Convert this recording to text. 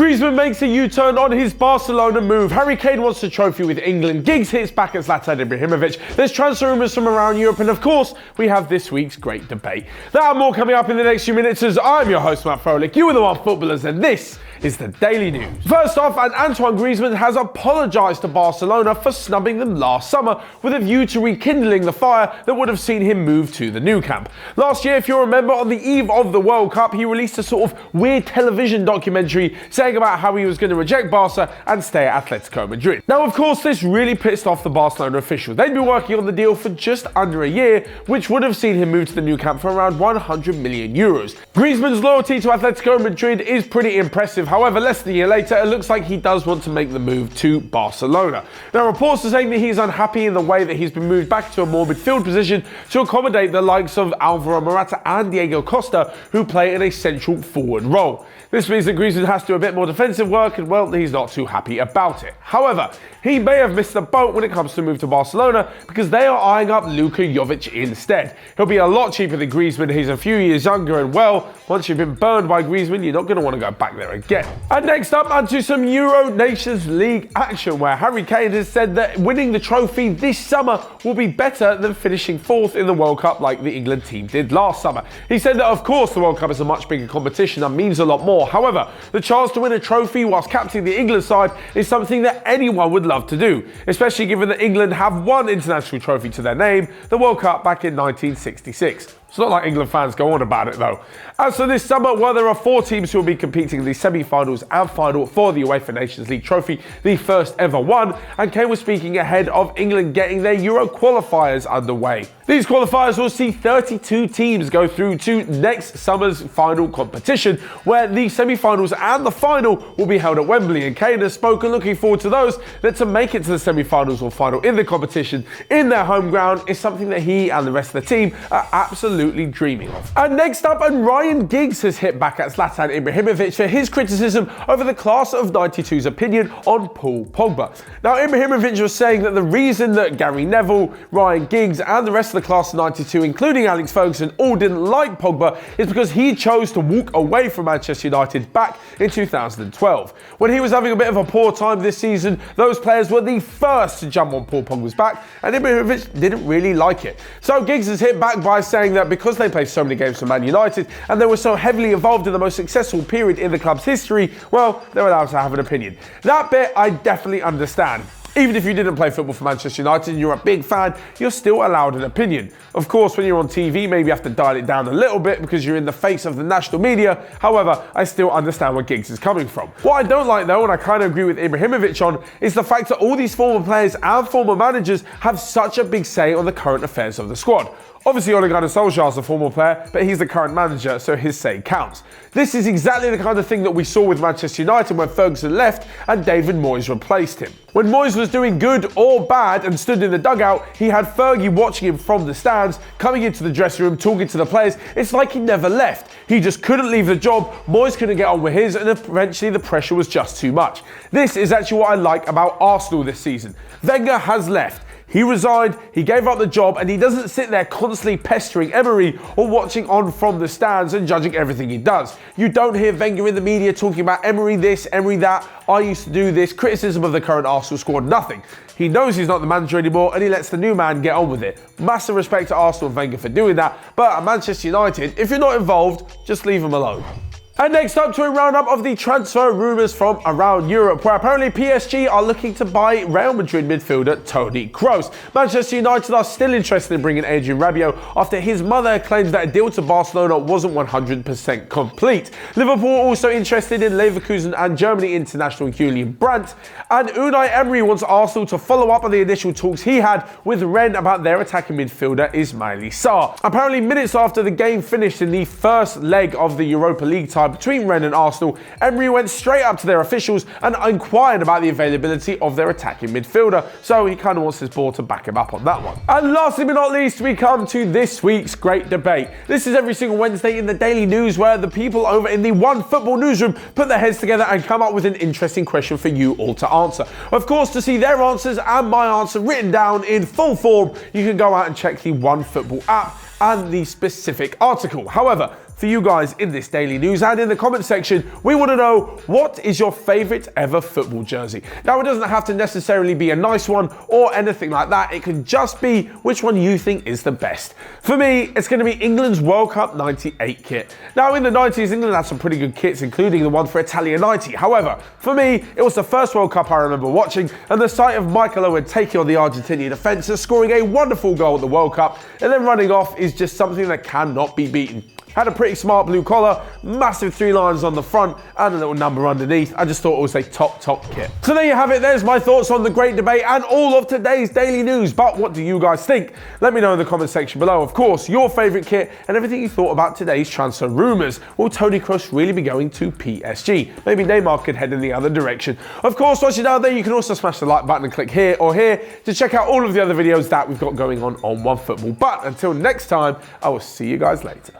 Griezmann makes a U-turn on his Barcelona move. Harry Kane wants the trophy with England. Giggs hits back at Zlatan Ibrahimovic. There's transfer rumours from around Europe, and of course, we have this week's great debate. That and more coming up in the next few minutes, as I'm your host, Matt Froelich. You are the one footballers, and this is the Daily News. First off, Antoine Griezmann has apologised to Barcelona for snubbing them last summer with a view to rekindling the fire that would have seen him move to the new camp. Last year, if you remember, on the eve of the World Cup, he released a sort of weird television documentary saying about how he was going to reject Barca and stay at Atletico Madrid. Now, of course, this really pissed off the Barcelona officials. They'd been working on the deal for just under a year, which would have seen him move to the new camp for around 100 million euros. Griezmann's loyalty to Atletico Madrid is pretty impressive. However, less than a year later, it looks like he does want to make the move to Barcelona. Now, reports are saying that he's unhappy in the way that he's been moved back to a more midfield position to accommodate the likes of Alvaro Morata and Diego Costa, who play in a central forward role. This means that Griezmann has to do a bit more defensive work, and well, he's not too happy about it. However, he may have missed the boat when it comes to move to Barcelona, because they are eyeing up Luka Jovic instead. He'll be a lot cheaper than Griezmann. He's a few years younger, and well, once you've been burned by Griezmann, you're not going to want to go back there again. And next up, onto some Euro Nations League action, where Harry Kane has said that winning the trophy this summer will be better than finishing fourth in the World Cup like the England team did last summer. He said that, of course, the World Cup is a much bigger competition and means a lot more. However, the chance to win a trophy whilst captaining the England side is something that anyone would love to do, especially given that England have one international trophy to their name, the World Cup back in 1966. It's not like England fans go on about it though. As for this summer, well, there are 4 teams who will be competing in the semi-finals and final for the UEFA Nations League trophy, the first ever one, and Kane was speaking ahead of England getting their Euro qualifiers underway. These qualifiers will see 32 teams go through to next summer's final competition, where the semi-finals and the final will be held at Wembley, and Kane has spoken looking forward to those that to make it to the semi-finals or final in the competition in their home ground is something that he and the rest of the team are absolutely dreaming of. And next up, Ryan Giggs has hit back at Zlatan Ibrahimovic for his criticism over the class of 92's opinion on Paul Pogba. Now, Ibrahimovic was saying that the reason that Gary Neville, Ryan Giggs and the rest of the class of 92, including Alex Ferguson, all didn't like Pogba is because he chose to walk away from Manchester United back in 2012. When he was having a bit of a poor time this season, those players were the first to jump on Paul Pogba's back, and Ibrahimovic didn't really like it. So Giggs has hit back by saying that because they played so many games for Man United and they were so heavily involved in the most successful period in the club's history, well, they're allowed to have an opinion. That bit I definitely understand. Even if you didn't play football for Manchester United and you're a big fan, you're still allowed an opinion. Of course, when you're on TV, maybe you have to dial it down a little bit because you're in the face of the national media. However, I still understand where Giggs is coming from. What I don't like though, and I kind of agree with Ibrahimovic on, is the fact that all these former players and former managers have such a big say on the current affairs of the squad. Obviously, Ole Gunnar Solskjaer is a former player, but he's the current manager, so his say counts. This is exactly the kind of thing that we saw with Manchester United when Ferguson left and David Moyes replaced him. When Moyes was doing good or bad and stood in the dugout, he had Fergie watching him from the stands, coming into the dressing room, talking to the players. It's like he never left. He just couldn't leave the job, Moyes couldn't get on with his, and eventually the pressure was just too much. This is actually what I like about Arsenal this season. Wenger has left. He resigned, he gave up the job, and he doesn't sit there constantly pestering Emery or watching on from the stands and judging everything he does. You don't hear Wenger in the media talking about Emery this, Emery that, I used to do this, criticism of the current Arsenal squad, nothing. He knows he's not the manager anymore and he lets the new man get on with it. Massive respect to Arsenal and Wenger for doing that, but at Manchester United, if you're not involved, just leave him alone. And next up, to a roundup of the transfer rumours from around Europe, where apparently PSG are looking to buy Real Madrid midfielder Toni Kroos. Manchester United are still interested in bringing Adrian Rabiot after his mother claims that a deal to Barcelona wasn't 100% complete. Liverpool are also interested in Leverkusen and Germany international Julian Brandt. And Unai Emery wants Arsenal to follow up on the initial talks he had with Rennes about their attacking midfielder Ismaila Sarr. Apparently, minutes after the game finished in the first leg of the Europa League tie between Rennes and Arsenal, Emery went straight up to their officials and inquired about the availability of their attacking midfielder, so he kind of wants his board to back him up on that one. And lastly but not least, we come to this week's great debate. This is every single Wednesday in the Daily News, where the people over in the Onefootball newsroom put their heads together and come up with an interesting question for you all to answer. Of course, to see their answers and my answer written down in full form, you can go out and check the Onefootball app and the specific article. However, for you guys in this daily news. And in the comment section, we want to know, what is your favourite ever football jersey? Now, it doesn't have to necessarily be a nice one or anything like that. It can just be which one you think is the best. For me, it's going to be England's World Cup 98 kit. Now, in the 90s, England had some pretty good kits, including the one for Italia 90. However, for me, it was the first World Cup I remember watching, and the sight of Michael Owen taking on the Argentinian defence, scoring a wonderful goal at the World Cup, and then running off is just something that cannot be beaten. Had a pretty smart blue collar, massive 3 lines on the front, and a little number underneath. I just thought it was a top kit. So there you have it. There's my thoughts on the great debate and all of today's daily news. But what do you guys think? Let me know in the comment section below. Of course, your favourite kit and everything you thought about today's transfer rumours. Will Toni Kroos really be going to PSG? Maybe Neymar could head in the other direction. Of course, once you're down there, you can also smash the like button and click here or here to check out all of the other videos that we've got going on OneFootball. But until next time, I will see you guys later.